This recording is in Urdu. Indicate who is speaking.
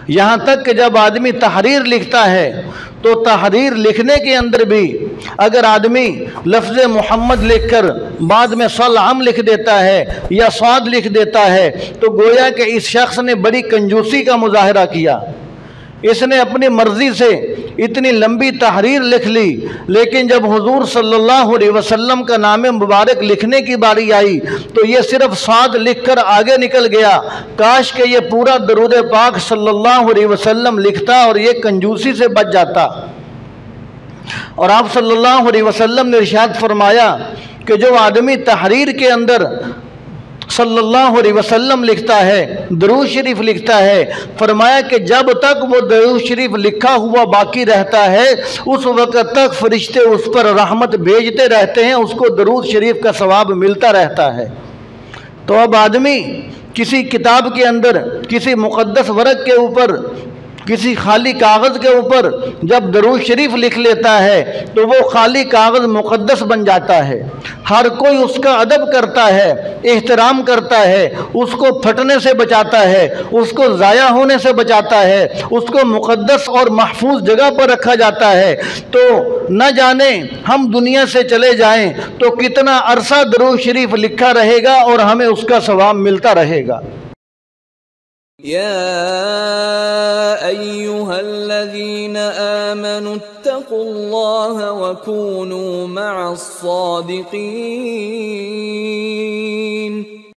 Speaker 1: یہاں تک کہ جب آدمی تحریر لکھتا ہے تو تحریر لکھنے کے اندر بھی اگر آدمی لفظ محمد لکھ کر بعد میں صلعم لکھ دیتا ہے یا صاد لکھ دیتا ہے تو گویا کہ اس شخص نے بڑی کنجوسی کا مظاہرہ کیا۔ اس نے اپنی مرضی سے اتنی لمبی تحریر لکھ لی، لیکن جب حضور صلی اللہ علیہ وسلم کا نام مبارک لکھنے کی باری آئی تو یہ صرف صاد لکھ کر آگے نکل گیا۔ کاش کہ یہ پورا درود پاک صلی اللہ علیہ وسلم لکھتا اور یہ کنجوسی سے بچ جاتا۔ اور آپ صلی اللہ علیہ وسلم نے ارشاد فرمایا کہ جو آدمی تحریر کے اندر صلی اللہ علیہ وسلم لکھتا ہے، درود شریف لکھتا ہے، فرمایا کہ جب تک وہ درود شریف لکھا ہوا باقی رہتا ہے اس وقت تک فرشتے اس پر رحمت بھیجتے رہتے ہیں، اس کو درود شریف کا ثواب ملتا رہتا ہے۔ تو اب آدمی کسی کتاب کے اندر کسی مقدس ورق کے اوپر کسی خالی کاغذ کے اوپر جب درود شریف لکھ لیتا ہے تو وہ خالی کاغذ مقدس بن جاتا ہے۔ ہر کوئی اس کا ادب کرتا ہے، احترام کرتا ہے، اس کو پھٹنے سے بچاتا ہے، اس کو ضائع ہونے سے بچاتا ہے، اس کو مقدس اور محفوظ جگہ پر رکھا جاتا ہے۔ تو نہ جانے ہم دنیا سے چلے جائیں تو کتنا عرصہ درود شریف لکھا رہے گا اور ہمیں اس کا ثواب ملتا رہے گا۔
Speaker 2: يا أيها الذين آمنوا اتقوا الله وكونوا مع الصادقين